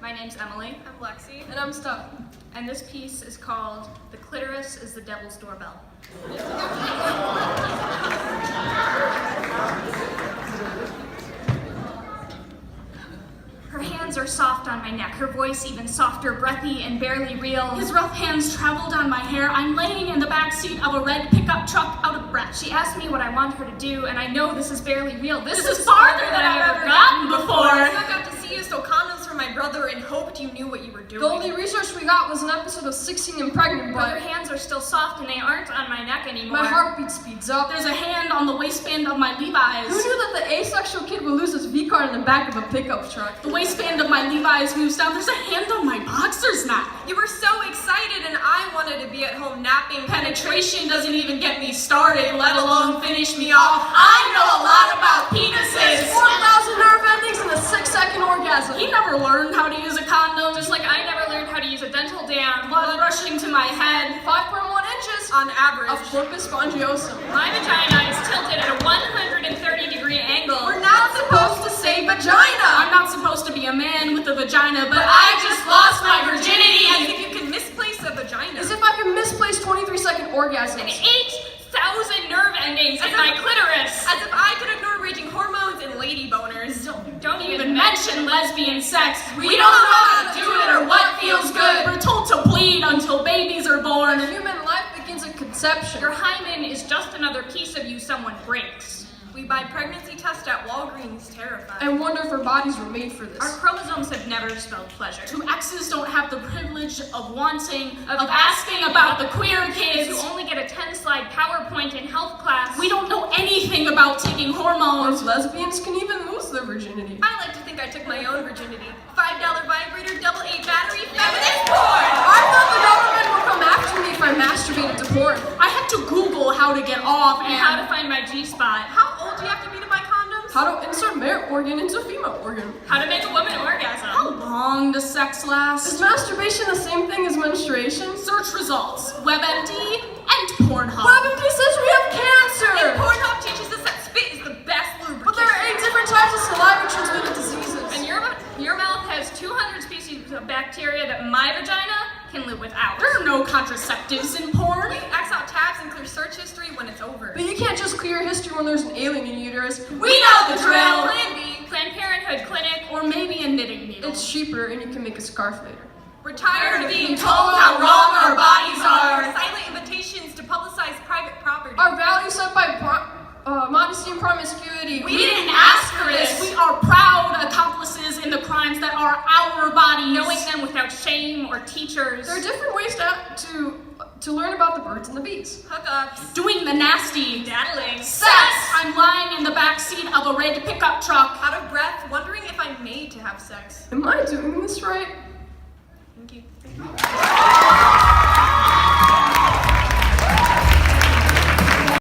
My name's Emily. I'm Lexy. And I'm Steph. And this piece is called The Clitoris is the Devil's Doorbell. Her hands are soft on my neck, her voice even softer, breathy and barely real. His rough hands travel down my hair. I'm laying in the backseat of a red pickup truck out of breath. She asked me what I want her to do, and I know this is barely real. This is farther than I've ever gotten before. I snuck out to see you, stole condoms from my brother, and hoped you knew what you were doing. The only research we got was an episode of 16 and Pregnant, But her but hands are still soft and they aren't on my neck anymore. my heartbeat speeds up. There's a hand on the waistband of my Levi's. Who knew that the asexual kid would lose his V-card in the back of a pickup truck? The waistband of my Levi's moves down. There's a hand on my boxers now. You were so excited, and I wanted to be at home napping. Penetration doesn't even get me started, let alone finish me off. I know a lot about penises. 4,000 nerve endings and a 6-second orgasm. He never learned how to use a condom. Just like I never learned how to use a dental dam. Blood rushing to my head. 5.1 inches On average. of corpus spongiosum. My vagina is tilted at a 130-degree angle. We're not supposed to say vagina. I'm not supposed to be a man with a vagina, but I just lost my As virginity. if you can misplace a vagina. As if I can misplace 23-second orgasms. 8,000 nerve endings in my clitoris. As if I could ignore raging hormones and lady boners. Don't Even mention lesbian sex. We don't know how to do it or what feels good. We're told to bleed until babies are born. Human life begins at conception. Your hymen is just another piece of you someone breaks. We buy pregnancy tests at Walgreens, terrified. I wonder if our bodies were made for this. Our chromosomes have never spelled pleasure. Two exes don't have the privilege of wanting, of asking about the queer kids. You only get a 10-slide PowerPoint in health class. We don't know anything about taking Or hormones. if lesbians can even lose their virginity. I like to think I took my own virginity. $5 vibrator, double A battery, feminist porn! I thought the government would come after me if I masturbated to porn. I had to Google how to get off And how to and find my G-spot. How old do you have to be to buy condoms? How to insert male organ into female organ. How to make a woman orgasm. how long does sex Is last? masturbation the same thing as menstruation? Search results. WebMD and Pornhub. WebMD says we have cancer! And Pornhub teaches us that spit is the best lubricant. But there are 8 different types of saliva-transmitted diseases. And your mouth has 200 species of bacteria that my vagina can live without. There are no contraceptives in porn. We X out tabs and clear search history when it's over. But you can't just clear history when there's an alien in your uterus. We know the drill. Plan B. Planned Parenthood clinic. Or maybe a knitting needle. It's cheaper and you can make a scarf later. We're tired of being told how wrong our bodies are. Silent invitations to publicize private property. Our values set by modesty and promiscuity. We didn't ask for this. We are proud accomplices in the crimes that are our bodies. Knowing them without shame or teachers. There are different ways to learn about the birds and the bees. Hookups. Doing the nasty. Daddling. Sex! I'm lying in the backseat of a red pickup truck. Out of breath, wondering if I'm made to have sex. Am I doing this right? Thank you.